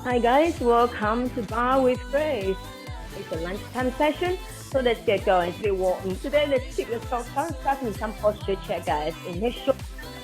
Hi guys, welcome to Bar with Grace. It's a lunchtime session, so let's get going. Today, let's keep the start with some posture check, guys. Initial,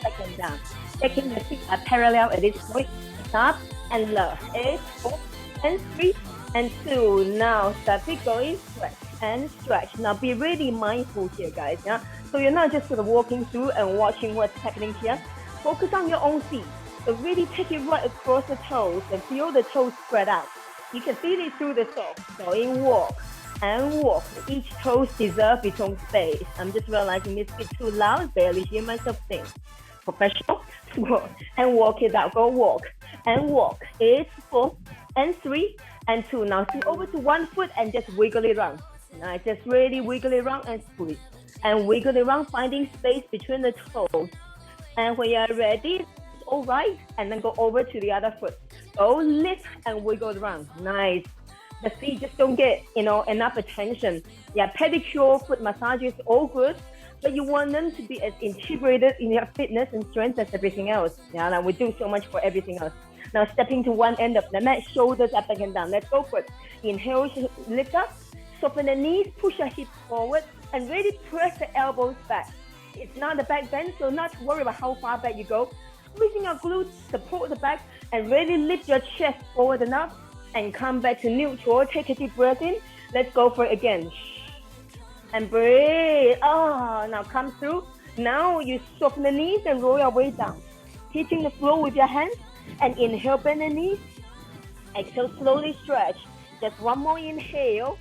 second down. Taking the feet are parallel at this point. Up and low. 8, 4, and 3, and 2. Now start it going, stretch and stretch. Now be really mindful here, guys. Yeah. So you're not just sort of walking through and watching what's happening here. Focus on your own feet. So really take it right across the toes and feel the toes spread out. You can feel it through the sole. Going walk and walk. Each toes deserves its own space. I'm just realizing it's a bit too loud. Barely hear myself think. Professional. And walk it out. Go walk and walk. It's 4 and 3 and 2. Now swing over to one foot and just wiggle it around. Now just really wiggle it around and squeeze. And wiggle it around, finding space between the toes. And when you're ready, all right, and then go over to the other foot. Go lift and wiggle around. Nice. The feet just don't get, enough attention. Yeah, pedicure, foot massage is all good, but you want them to be as integrated in your fitness and strength as everything else. Yeah, now we do so much for everything else. Now stepping to one end of the mat, shoulders up and down. Let's go for it. Inhale, lift up, soften the knees, push your hips forward, and really press the elbows back. It's not a back bend, so not to worry about how far back you go. Squeezing your glutes, support the back, and really lift your chest forward enough and come back to neutral. Take a deep breath in. Let's go for it again. And breathe. Now come through. Now you soften the knees and roll your way down. Hitting the floor with your hands and inhale, bend the knees. Exhale, slowly stretch. Just one more inhale.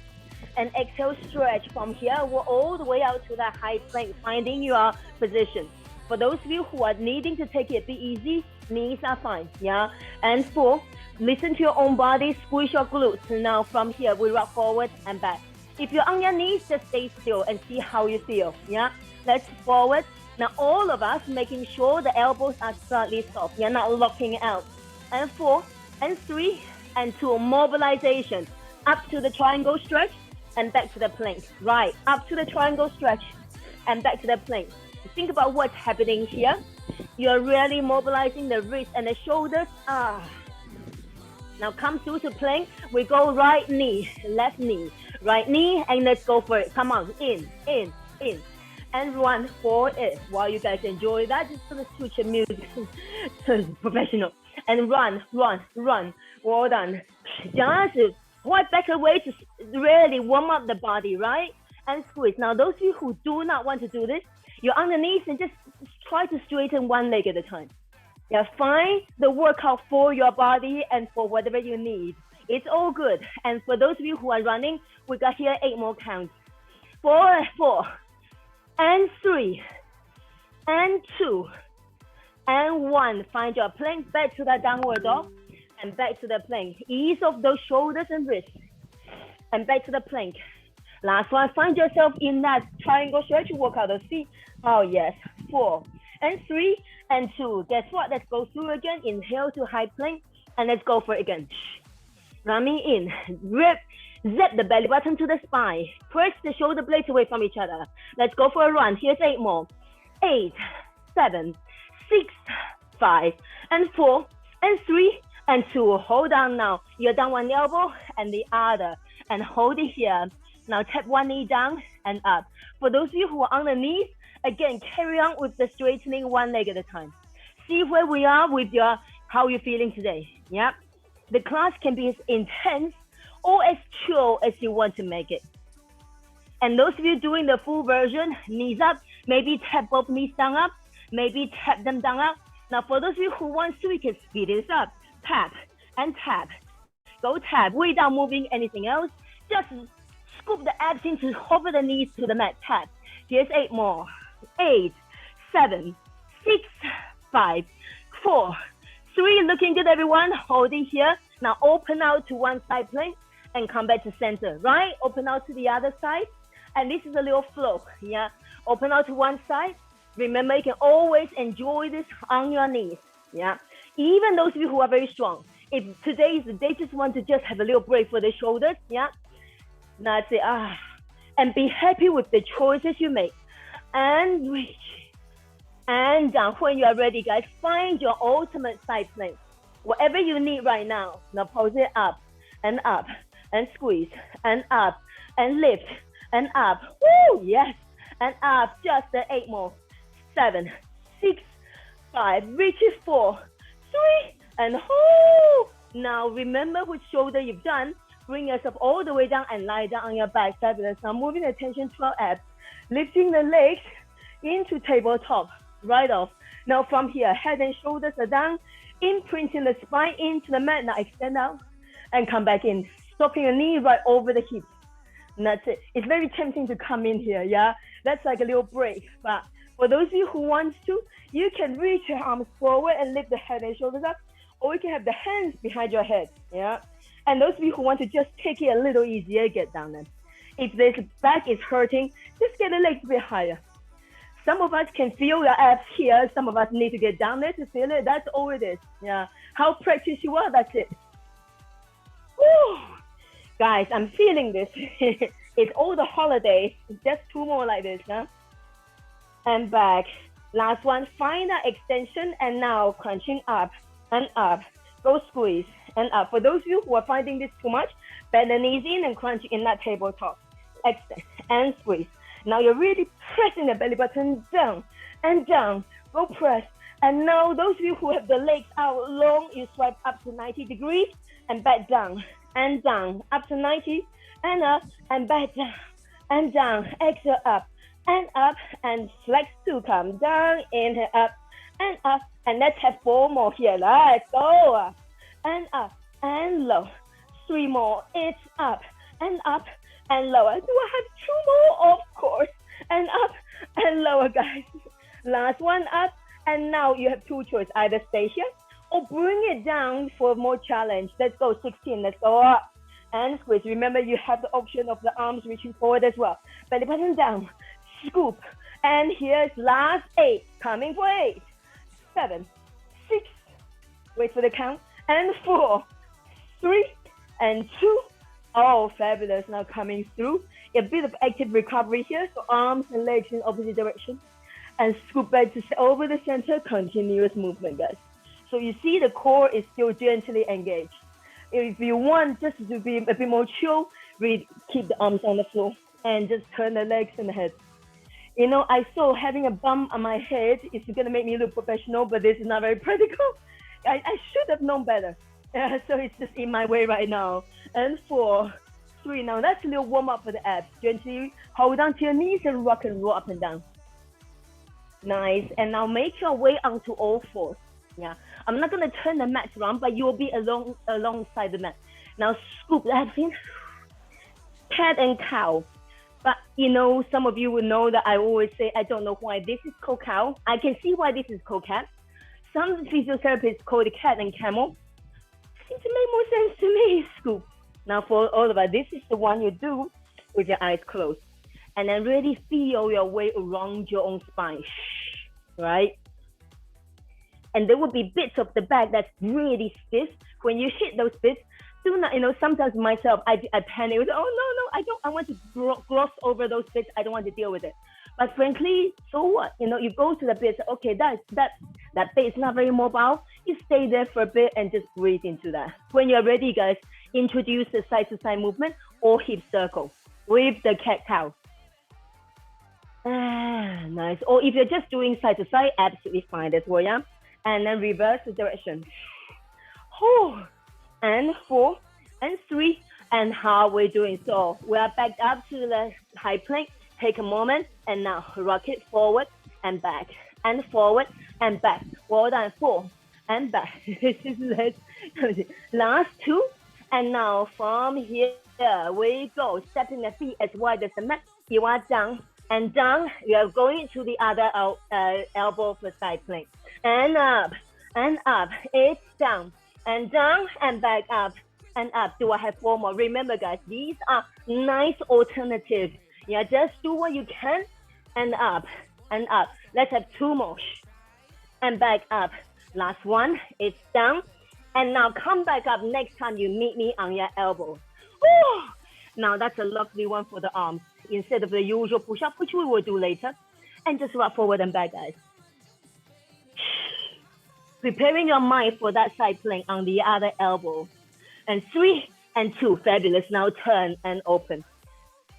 And exhale, stretch from here all the way out to that high plank, finding your position. For those of you who are needing to take it a bit easy, knees are fine, yeah? And 4, listen to your own body, squeeze your glutes. Now from here, we rock forward and back. If you're on your knees, just stay still and see how you feel, yeah? Let's forward. Now all of us making sure the elbows are slightly soft. You're not locking out. And 4, and 3, and 2, mobilization. Up to the triangle stretch and back to the plank. Right, up to the triangle stretch and back to the plank. Think about what's happening here. You're really mobilizing the wrist and the shoulders. Now come through to plank. We go right knee, left knee, right knee, and let's go for it. Come on, in, and run for it. While you guys enjoy that, just gonna switch your music to professional. And run. Well done. Just what better way to really warm up the body, right? And squeeze. Now those of you who do not want to do this, you're on the knees and just try to straighten one leg at a time. Yeah, find the workout for your body and for whatever you need. It's all good. And for those of you who are running, we got here 8 more counts. 4, and 3, and 2, and 1. Find your plank, back to that downward dog, and back to the plank. Ease off those shoulders and wrists, and back to the plank. Last one, find yourself in that triangle stretch, work out the feet. Oh yes, 4, and 3, and 2. Guess what? Let's go through again. Inhale to high plank, and let's go for it again. Running in, zip the belly button to the spine. Press the shoulder blades away from each other. Let's go for a run. Here's 8 more. 8, 7, 6, 5, and 4, and 3, and 2. Hold on now. You're down one elbow and the other, and hold it here. Now tap one knee down and up. For those of you who are on the knees, again, carry on with the straightening one leg at a time. See where we are with how you're feeling today. Yep. The class can be as intense or as chill as you want to make it. And those of you doing the full version, knees up, maybe tap both knees down up, maybe tap them down up. Now for those of you who want to, we can speed this up. Tap and tap. Go tap without moving anything else. Just scoop the abs in to hover the knees to the mat. Tap. Here's 8 more. 8, 7, 6, 5, 4, 3. Looking good, everyone. Holding here. Now open out to one side plank and come back to center. Right? Open out to the other side. And this is a little flow. Yeah. Open out to one side. Remember, you can always enjoy this on your knees. Yeah. Even those of you who are very strong. If today is the day, just want to just have a little break for the shoulders. Yeah. That's it. And be happy with the choices you make. And reach. And down. When you are ready, guys, find your ultimate side plank. Whatever you need right now. Now pulse it up and squeeze and up and lift and up. Woo! Yes. And up. Just 8 more. 7, 6, 5. Reach it 4, 3, and hold. Now remember which shoulder you've done. Bring yourself all the way down and lie down on your back. Fabulous. Now moving attention to our abs. Lifting the legs into tabletop. Right off. Now from here, head and shoulders are down. Imprinting the spine into the mat. Now extend out and come back in. Stopping your knee right over the hips. And that's it. It's very tempting to come in here, yeah? That's like a little break. But for those of you who want to, you can reach your arms forward and lift the head and shoulders up. Or you can have the hands behind your head, yeah? And those of you who want to just take it a little easier, get down there. If the back is hurting, just get the legs a bit higher. Some of us can feel your abs here. Some of us need to get down there to feel it. That's all it is. Yeah. How practiced you are, that's it. Woo! Guys, I'm feeling this. It's all the holidays. Just 2 more like this. Huh? And back. Last one. Find that extension. And now crunching up and up. Go squeeze and up. For those of you who are finding this too much, bend the knees in and crunch in that tabletop. Extend and squeeze. Now you're really pressing the belly button down and down. Go press. And now those of you who have the legs out long, you swipe up to 90 degrees and back down and down. Up to 90 and up and back down and down. Exhale up and flex to come down. Inhale up. And let's have 4 more here. Let's go. Up and low. 3 more. It's up and lower. Do I have 2 more? Of course. And up and lower, guys. Last one, up. And now you have 2 choices. Either stay here or bring it down for more challenge. Let's go 16. Let's go up and squeeze. Remember, you have the option of the arms reaching forward as well. Belly button down. Scoop. And here's last 8. Coming for 8, 7, 6. Wait for the count. And 4, 3, and 2. Oh, fabulous. Now coming through. A bit of active recovery here. So arms and legs in opposite direction. And scoop back to over the center. Continuous movement, guys. So you see the core is still gently engaged. If you want just to be a bit more chill, keep the arms on the floor. And just turn the legs and the head. You know, I saw having a bump on my head is going to make me look professional, but this is not very practical. I should have known better. So it's just in my way right now. And 4, 3. Now that's a little warm up for the abs. Gently hold on to your knees and rock and roll up and down. Nice. And now make your way onto all 4s. Yeah. I'm not going to turn the mat around, but you will be alongside the mat. Now scoop the abs in. Cat and cow. But you know, some of you will know that I always say I don't know why this is called cow. I can see why this is called cat. Some physiotherapists call it cat and camel. Seems to make more sense to me. Scoop. Now for all of us, this is the one you do with your eyes closed. And then really feel your way around your own spine. Right? And there will be bits of the back that's really stiff. When you hit those bits, do not, you know, sometimes myself, I panic. Oh, no, I want to gloss over those bits. I don't want to deal with it. But frankly, so what? You know, you go to the bits, okay, that bit is not very mobile. You stay there for a bit and just breathe into that. When you're ready, guys, introduce the side-to-side movement or hip circle with the cat-cow. Nice. Or if you're just doing side-to-side, absolutely fine as well, yeah? And then reverse the direction. And 4, and 3, and how we're doing. So we are back up to the high plank. Take a moment, and now rock it forward and back, and forward and back. Well done. 4 and back. Last 2, and now from here we go. Stepping the feet as wide as the mat. You are down and down. You are going to the other elbow for side plank. And up, and up. It's down, and back up, and up. Do I have 4 more? Remember, guys, these are nice alternatives. Yeah, just do what you can, and up, and up. Let's have 2 more. And back up. Last one, it's down. And now come back up next time you meet me on your elbow. Woo! Now that's a lovely one for the arms. Instead of the usual push-up, which we will do later. And just rock forward and back, guys. preparing your mind for that side plank on the other elbow. And 3 and 2, fabulous. Now turn and open.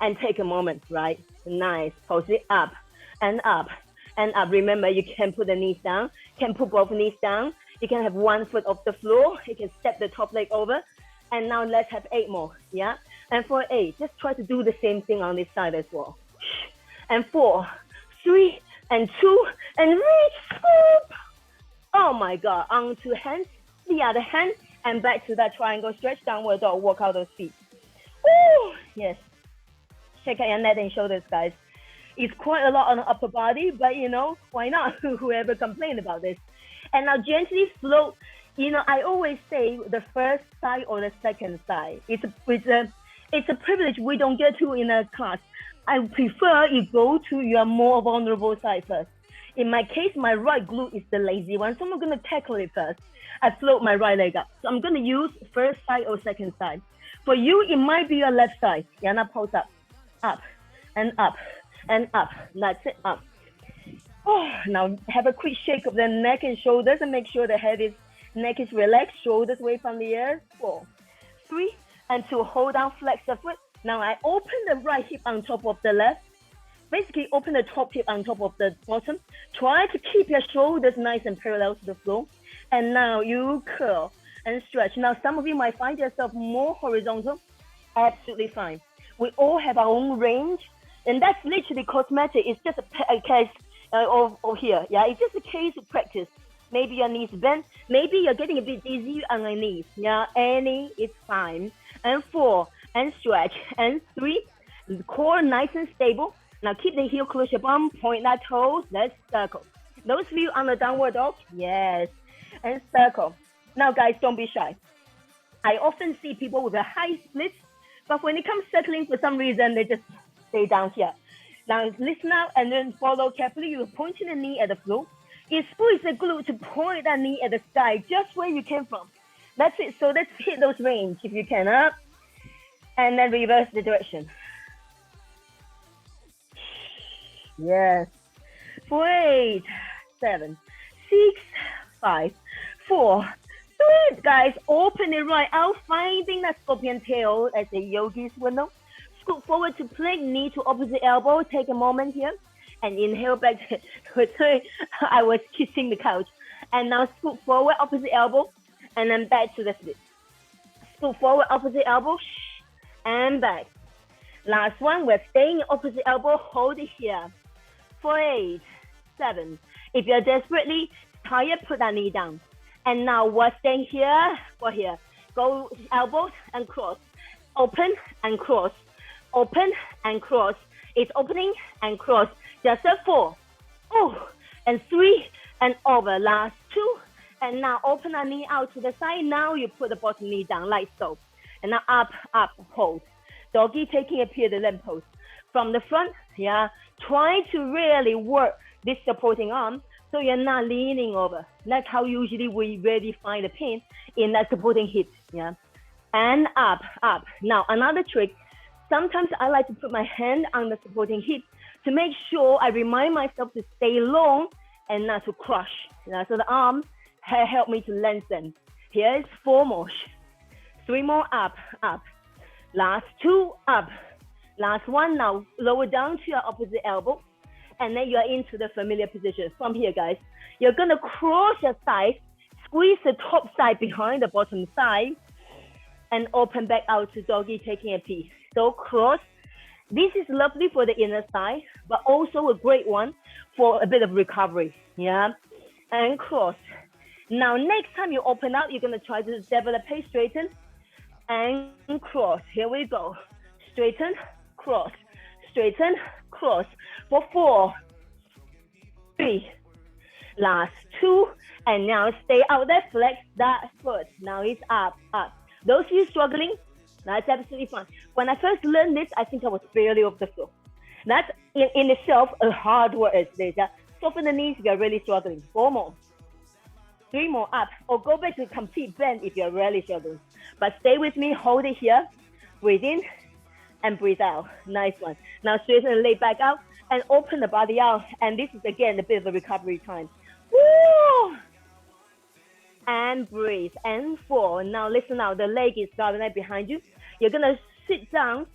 And take a moment, right? Nice. Pulse it up and up and up. Remember, you can put the knees down, can put both knees down. You can have 1 foot off the floor. You can step the top leg over. And now let's have 8 more, yeah? And for 8, just try to do the same thing on this side as well. And 4, 3, and 2, and reach, scoop. Oh my God, onto hands, the other hand, and back to that triangle stretch, downward dog, walk out those feet. Woo, yes. Check out your neck and shoulders, guys. It's quite a lot on the upper body, but you know, why not? Whoever complained about this. And now gently float. You know, I always say the first side or the second side. It's a privilege we don't get to in a class. I prefer you go to your more vulnerable side first. In my case, my right glute is the lazy one, so I'm going to tackle it first. I float my right leg up. So I'm going to use first side or second side. For you, it might be your left side. Yeah, now pulse up, up, and up, and up. That's it, up. Oh, now have a quick shake of the neck and shoulders and make sure the neck is relaxed, shoulders away from the ear. 4, 3, and 2. Hold down, flex the foot. Now I open the right hip on top of the left. Basically, open the top hip on top of the bottom. Try to keep your shoulders nice and parallel to the floor. And now you curl and stretch. Now, some of you might find yourself more horizontal. Absolutely fine. We all have our own range. And that's literally cosmetic. It's just a case of here. Yeah, it's just a case of practice. Maybe your knees bent. Maybe you're getting a bit dizzy on your knees. Yeah, any, it's fine. And 4, and stretch. And 3, core nice and stable. Now keep the heel close your bum, point that toes, let's circle. Those of you on the downward dog, yes, and circle. Now guys, don't be shy. I often see people with a high split, but when it comes circling for some reason, they just stay down here. Now listen out and then follow carefully. You're pointing the knee at the floor. You squeeze the glute to point that knee at the sky, just where you came from. That's it, so let's hit those range if you can, up. And then reverse the direction. Yes. 4, 8, 7, 6, 5, 4, 3. Guys, open it right out, finding that scorpion tail as a yogi's window. Scoot forward to plank, knee to opposite elbow. Take a moment here and inhale back. I was kissing the couch. And now scoot forward, opposite elbow, and then back to the split. Scoot forward, opposite elbow, and back. Last one, we're staying opposite elbow, hold it here. 4, 8, 7. If you're desperately tired, put that knee down. And now we're staying here, for here. Go elbows and cross. Open and cross. Open and cross. It's opening and cross. Just a 4. Oh, and 3 and over. Last 2. And now open our knee out to the side. Now you put the bottom knee down like so. And now up, up, hold. Doggy taking a period lamp pose. From the front, yeah, try to really work this supporting arm so you're not leaning over. That's how usually we really find the pain in that supporting hip, yeah. And up, up. Now, another trick, sometimes I like to put my hand on the supporting hip to make sure I remind myself to stay long and not to crush. Yeah, so the arm help me to lengthen. Here's 4 more. 3 more, up, up. Last 2, up. Last 1, now lower down to your opposite elbow. And then you're into the familiar position. From here, guys, you're going to cross your thighs, squeeze the top side behind the bottom side, and open back out to doggy, taking a piece. So cross. This is lovely for the inner thigh, but also a great one for a bit of recovery. Yeah, and cross. Now, next time you open up, you're going to try to develop a straighten and cross. Here we go. Straighten, cross. Straighten, cross. For 4, 3, last 2, and now stay out there, flex that foot. Now it's up, up. Those of you struggling, that's absolutely fine. When I first learned this, I think I was barely off the floor. That's in itself a hard work. Soften the knees if you're really struggling. 4 more. 3 more, up. Or go back to complete bend if you're really struggling. But stay with me, hold it here. Breathe in and breathe out. Nice one. Now straighten and lay back out and open the body out. And this is again a bit of a recovery time. Woo! and breathe. And 4. Now listen out, the leg is right behind you. You're gonna sit down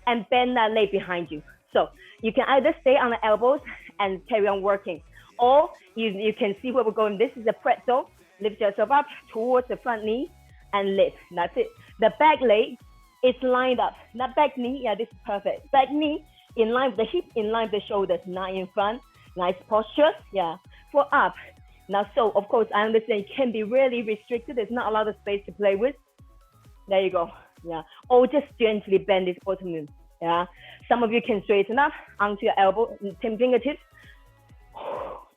and bend that leg behind you. So you can either stay on the elbows and carry on working, or you can see where we're going. This is a pretzel. Lift yourself up towards the front knee and lift. That's it. The back leg is lined up. That back knee, yeah, this is perfect. Back knee in line with the hip, in line with the shoulders, not in front. Nice posture, yeah. For up. Now, so of course, I understand it can be really restricted. There's not a lot of space to play with. There you go, yeah. Or just gently bend this bottom limb, yeah. Some of you can straighten up onto your elbow, 10 fingertips.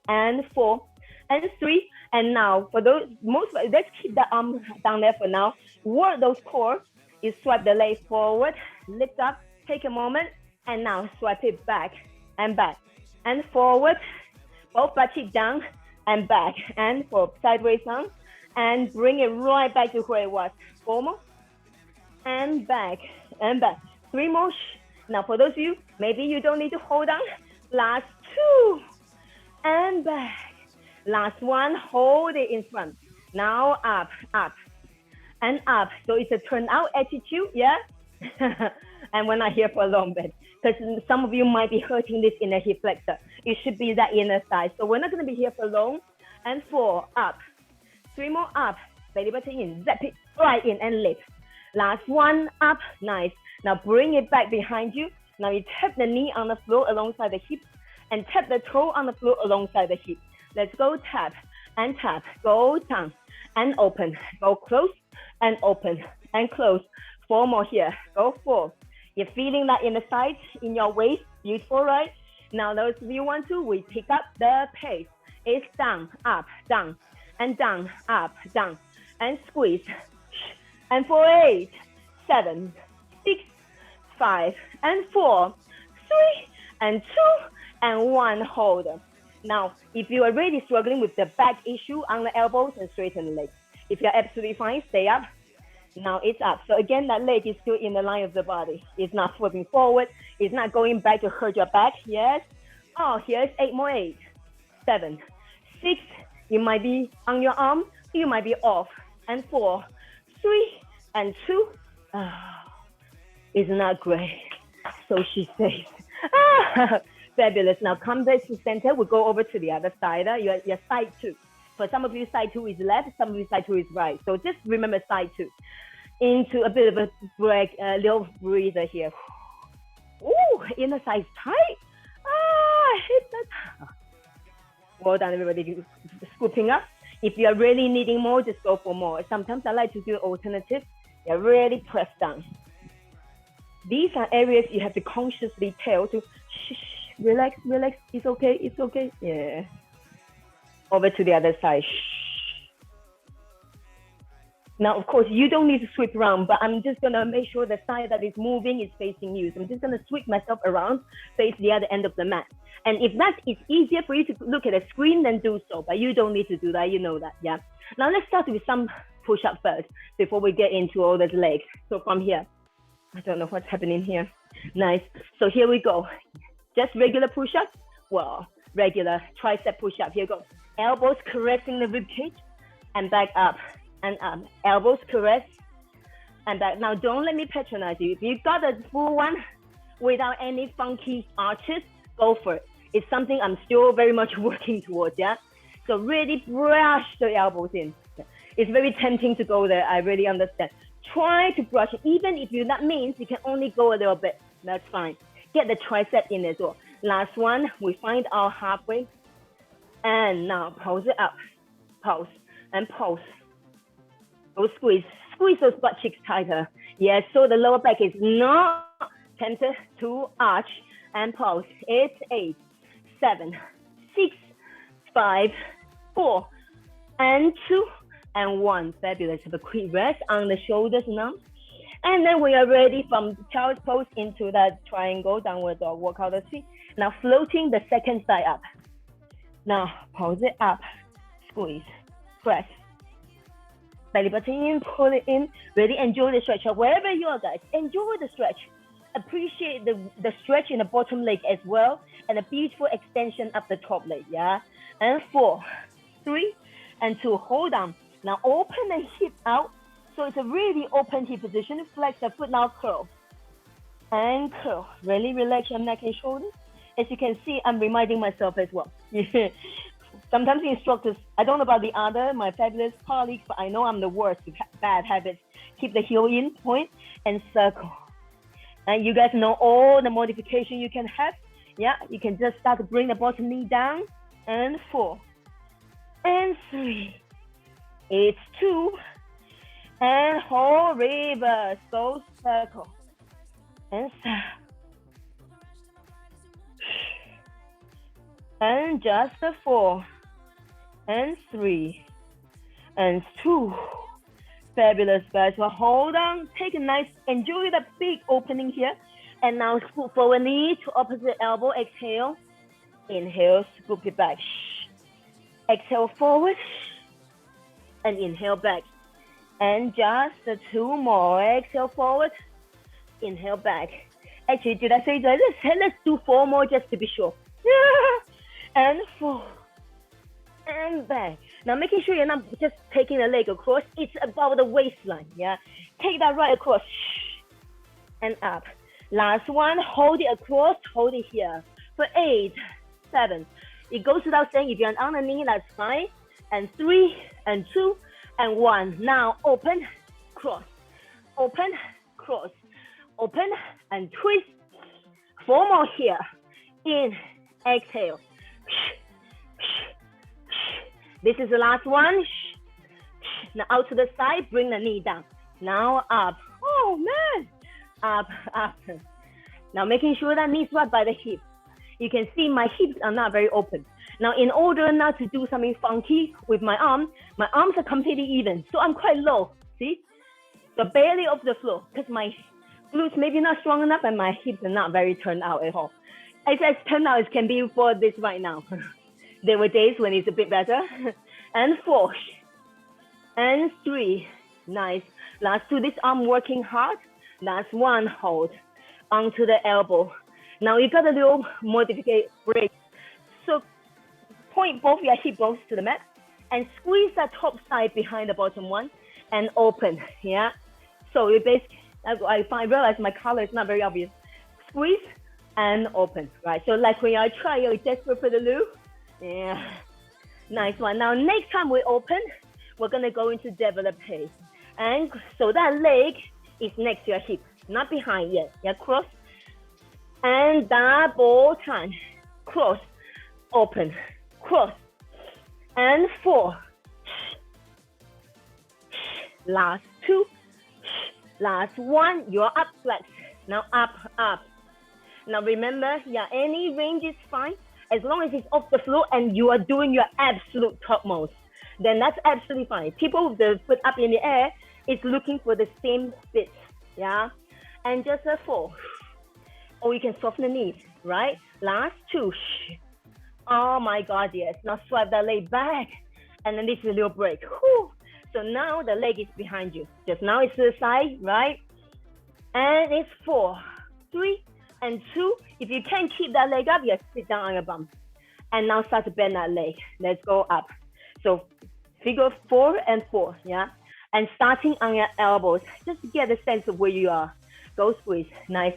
And 4, and 3. And now, for those, let's keep the arm down there for now. Work those core. You swipe the leg forward, lift up, take a moment, and now swipe it back and forward. Both butt cheek down and back and forward, sideways down, and bring it right back to where it was. 4 more, and back, 3 more. Now, for those of you, maybe you don't need to hold on. Last 2, and back. Last 1, hold it in front. Now up, and up. So it's a turn out attitude, yeah? And we're not here for a long bit, because some of you might be hurting this inner hip flexor. It should be that inner thigh. So we're not going to be here for long. And 4, up. 3 more, up. Belly button in, zap it right in and lift. Last 1, up, nice. Now bring it back behind you. Now you tap the knee on the floor alongside the hip, and tap the toe on the floor alongside the hip. Let's go tap and tap, go down and open, go close and open and close. 4 more here, go 4. You're feeling that in the sides, in your waist, beautiful, right? Now those of you want to, we pick up the pace. It's down, up, down, and down, up, down, and squeeze. And for 8, 7, 6, 5, and 4, 3, and 2, and 1, hold. Now, if you are really struggling with the back issue on the elbows, and straighten the legs. If you're absolutely fine, stay up. Now it's up. So again, that leg is still in the line of the body. It's not flipping forward. It's not going back to hurt your back. Yes. Oh, here's 8 more. 8, 7, 6. You might be on your arm. You might be off. And 4, 3, and 2. Oh, isn't that great? So she says. Fabulous. Now come back to center. We'll go over to the other side. Your side 2. For some of you, side 2 is left. Some of you, side 2 is right. So just remember side 2. Into a bit of a break, little breather here. Ooh, inner side tight. Hit that. Well done, everybody. Scooping up. If you're really needing more, just go for more. Sometimes I like to do alternative. You're really press down. These are areas you have to consciously tell to relax, it's okay, yeah. Over to the other side. Now, of course, you don't need to sweep around, but I'm just gonna make sure the side that is moving is facing you. So I'm just gonna sweep myself around, face the other end of the mat. And if that is easier for you to look at a screen, then do so, but you don't need to do that, you know that, yeah. Now let's start with some push-up first, before we get into all those legs. So from here, I don't know what's happening here. Nice, so here we go. Just regular push-up, well, regular tricep push-up, here we go. Elbows caressing the ribcage, and back up, and up. Elbows caress, and back. Now don't let me patronize you. If you got a full one without any funky arches, go for it. It's something I'm still very much working towards, yeah? So really brush the elbows in. It's very tempting to go there, I really understand. Try to brush it, even if that means you can only go a little bit, that's fine. Get the tricep in as well. Last one, we find our halfway. And now pulse it up, pulse, and pulse. Go squeeze those butt cheeks tighter. Yes, so the lower back is not tempted to arch, and pulse. It's 8, 7, 6, 5, 4, and 2, and 1. Fabulous. Have a quick rest on the shoulders now. And then we are ready from child's pose into that triangle downward dog. Walk out the feet. Now floating the second side up. Now pulse it up, squeeze, press. Belly button in, pull it in. Really enjoy the stretch. Wherever you are, guys, enjoy the stretch. Appreciate the stretch in the bottom leg as well, and a beautiful extension up the top leg, yeah? And 4, 3, and 2. Hold on. Now open the hip out. So it's a really open hip position. Flex the foot, now curl. And curl. Really relax your neck and shoulders. As you can see, I'm reminding myself as well. Sometimes the instructors, I don't know about the other, my fabulous colleagues, but I know I'm the worst with bad habits. Keep the heel in, point, and circle. And you guys know all the modification you can have. Yeah, you can just start to bring the bottom knee down. And 4. And 3. It's 2. And hold, reverse. Go circle. And 7. And just a 4. And 3. And 2. Fabulous, guys. Well, hold on. Take a nice, enjoy the big opening here. And now scoop forward knee to opposite elbow. Exhale. Inhale, scoop it back. Exhale forward. And inhale back. And just 2 more. Exhale forward. Inhale back. Actually, did I say that? Let's do 4 more just to be sure. And 4. And back. Now making sure you're not just taking the leg across. It's above the waistline. Yeah. Take that right across. And up. Last one. Hold it across. Hold it here. For 8, 7. It goes without saying, if you're on the knee, that's fine. And 3, and 2, and 1. Now open, cross. Open, cross. Open, and twist. 4 more here. In, exhale. This is the last one. Now out to the side, bring the knee down. Now up. Oh man. Up, up. Now making sure that knee's right by the hip. You can see my hips are not very open. Now in order not to do something funky with my arms are completely even. So I'm quite low, see? So barely off the floor because my glutes maybe not strong enough and my hips are not very turned out at all. As turned out as can be for this right now. There were days when it's a bit better. And 4. And 3. Nice. Last 2, this arm working hard. Last 1, hold. Onto the elbow. Now you got a little modification break. So point both your hip bones to the mat. And squeeze that top side behind the bottom one. And open. Yeah. So you basically, I realize my color is not very obvious. Squeeze and open. Right. So like when I try, you're desperate for the loo. Yeah, nice one. Now next time we open, we're gonna go into develop pace, and so that leg is next to your hip, not behind yet. Yeah, cross and double time, cross, open, cross, and 4. Last 2, last 1. You're up, flex. Now up, up. Now remember, yeah, any range is fine. As long as it's off the floor and you are doing your absolute topmost, then that's absolutely fine. People with the foot up in the air is looking for the same fit, yeah? And just a 4. Or you can soften the knees, right? Last 2. Oh my God, yes. Now swipe that leg back. And then this is a little break. Whew. So now the leg is behind you. Just now it's to the side, right? And it's 4, 3, and 2. If you can't keep that leg up, you sit down on your bum. And now start to bend that leg. Let's go up. So figure 4 and 4, yeah? And starting on your elbows, just to get a sense of where you are. Go squeeze, nice.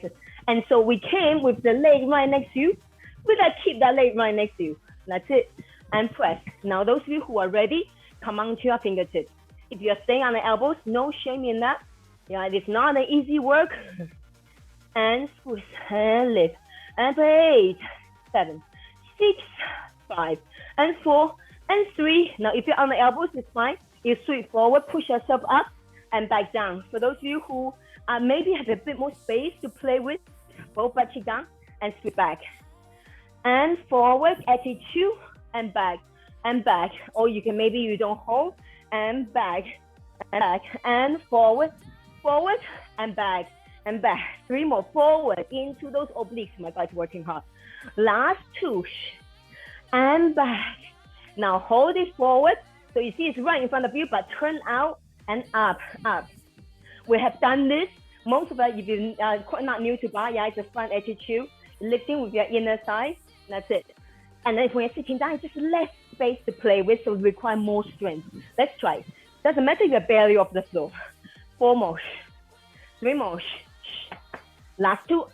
And so we came with the leg right next to you. We gotta keep that leg right next to you. That's it. And press. Now those of you who are ready, come on to your fingertips. If you're staying on the elbows, no shame in that. Yeah, it's not an easy work. And squeeze and lift. And 8, 7, 6, 5, and 4, and 3. Now if you're on the elbows, it's fine. You sweep forward, push yourself up and back down. For those of you who maybe have a bit more space to play with, both butt cheek down and sweep back. And forward, attitude, and back, and back. Or you can, maybe you don't hold, and back, and forward, forward, and back. And back. 3 more. Forward into those obliques. My God, working hard. Last 2. And back. Now hold it forward. So you see it's right in front of you, but turn out and up, up. We have done this. Most of us, if you're not new to bar, yeah, it's a front attitude. Lifting with your inner thigh. That's it. And then when you're sitting down, it's just less space to play with, so it requires more strength. Let's try it. Doesn't matter if you're barely off the floor. 4 more. 3 more. Last 2.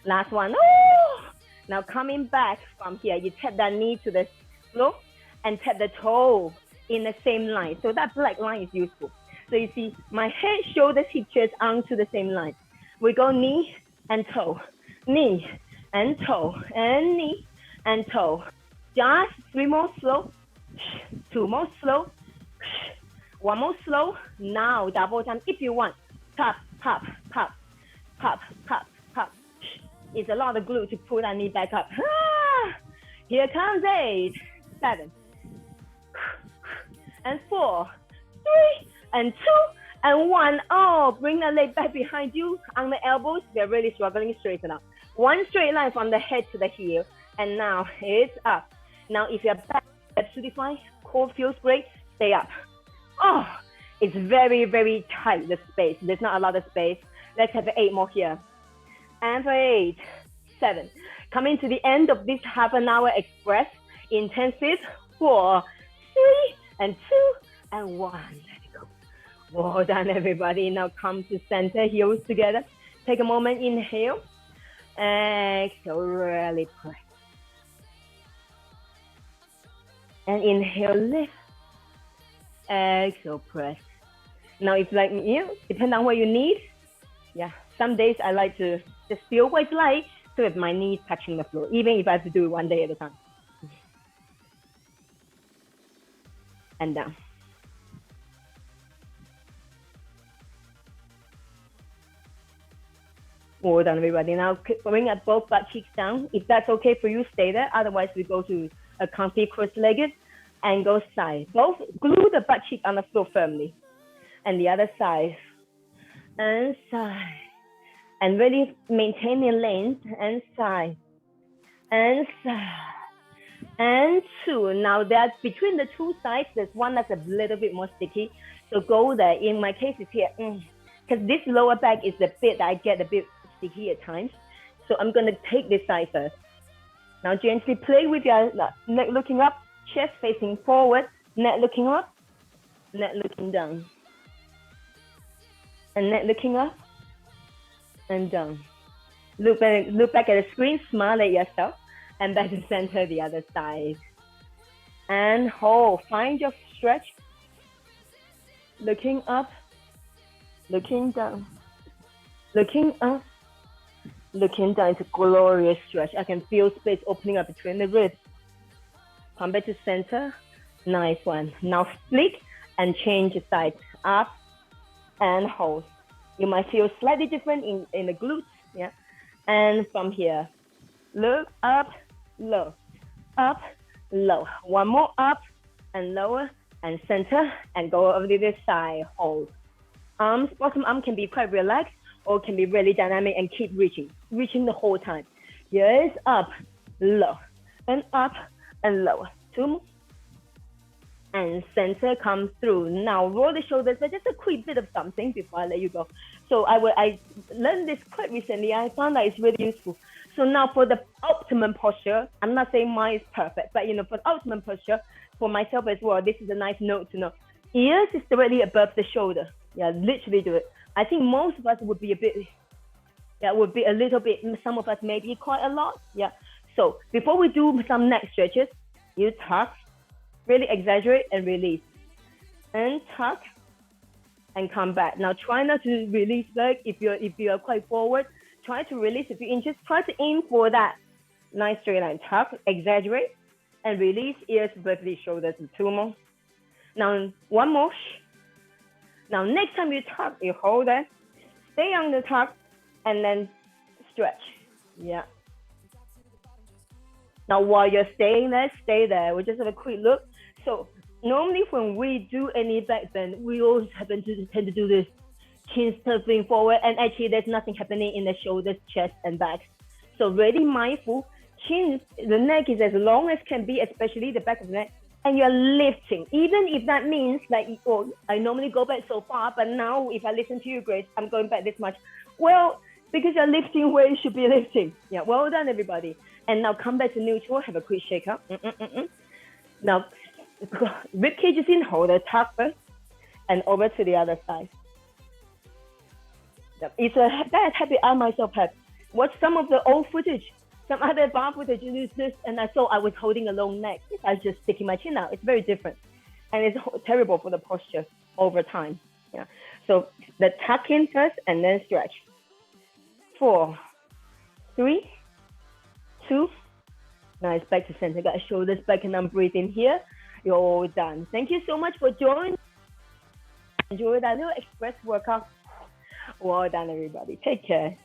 Last 1. Oh! Now coming back from here, you tap that knee to the floor and tap the toe in the same line. So that black line is useful. So you see my head, shoulders, hip, chest onto the same line. We go knee and toe, knee and toe, and knee and toe. Just 3 more slow, 2 more slow, 1 more slow. Now double time if you want. Pop, pop, pop, pop, pop, pop. It's a lot of glue to pull that knee back up. Here comes 8, 7, and 4, 3, and 2, and 1. Oh, bring the leg back behind you on the elbows. We're really struggling. Straighten up. 1 straight line from the head to the heel, and now it's up. Now if you're back, absolutely fine. Core feels great. Stay up. Oh, it's very, very tight, the space. There's not a lot of space. Let's have 8 more here. And for 8, 7. Coming to the end of this half an hour express intensive. 4, 3, and 2, and 1. Let's go. Well done, everybody. Now come to center, heels together. Take a moment, inhale. Exhale, really press. And inhale, lift. Exhale, press. Now, if like me, depending on what you need. Yeah, some days I like to just feel what it's like so with my knees touching the floor, even if I have to do it 1 day at a time. And down. Well done, everybody. Now bring up both butt cheeks down. If that's okay for you, stay there. Otherwise, we go to a comfy cross-legged and go side. Both glue the butt cheek on the floor firmly. And the other side. And side. And really maintain your length. And side. And side. And 2. Now that's between the 2 sides, there's one that's a little bit more sticky. So go there. In my case, it's here. Because this lower back is the bit that I get a bit sticky at times. So I'm going to take this side first. Now gently play with your neck looking up, chest facing forward, neck looking up, neck looking down. And neck looking up and down. Look back at the screen, smile at yourself, and back to center the other side. And hold, find your stretch. Looking up, looking down, looking up, looking down. It's a glorious stretch. I can feel space opening up between the ribs. Come back to center. Nice one. Now split and change the side. Up and hold. You might feel slightly different in the glutes. Yeah. And from here, look up, low, up, low. 1 more up and lower and center and go over to this side. Hold. Arms, bottom arm can be quite relaxed or can be really dynamic and keep reaching the whole time. Yes, up, low, and up and lower. 2 more. And center comes through. Now roll the shoulders, but just a quick bit of something before I let you go. So I learned this quite recently. I found that it's really useful. So now for the optimum posture, I'm not saying mine is perfect, but for the optimum posture for myself as well, this is a nice note to know. Ears is directly above the shoulder. Yeah, literally do it. I think most of us would be a little bit, some of us maybe quite a lot. Yeah. So before we do some neck stretches, you tuck, really exaggerate and release. And tuck and come back. Now try not to release back if you're quite forward. Try to release a few inches. Try to aim for that nice straight line. Tuck, exaggerate, and release. Ears above the shoulders. 2 more. Now 1 more. Now next time you tuck, you hold it. Stay on the tuck and then stretch. Yeah. Now while you're staying there, stay there. We'll just have a quick look. So normally when we do any back bend, we always tend to do this chin stuffing forward, and actually there's nothing happening in the shoulders, chest, and back. So really mindful. Chin, the neck is as long as can be, especially the back of the neck, and you're lifting. Even if that means like, oh, I normally go back so far, but now if I listen to you, Grace, I'm going back this much. Well, because you're lifting where you should be lifting. Yeah, well done, everybody. And now come back to neutral, have a quick shake up. Now Rib cage is in, hold the tuck first, and over to the other side. It's a bad habit I myself have. Watch some of the old footage, some other bar footage, use this, and I saw I was holding a long neck. I was just sticking my chin out. It's very different, and it's terrible for the posture over time. Yeah. So the tuck in first, and then stretch. 4, 3, 2. Nice, back to center. Got shoulders back, and I'm breathing here. You're all done. Thank you so much for joining. Enjoy that little express workout. Well done, everybody. Take care.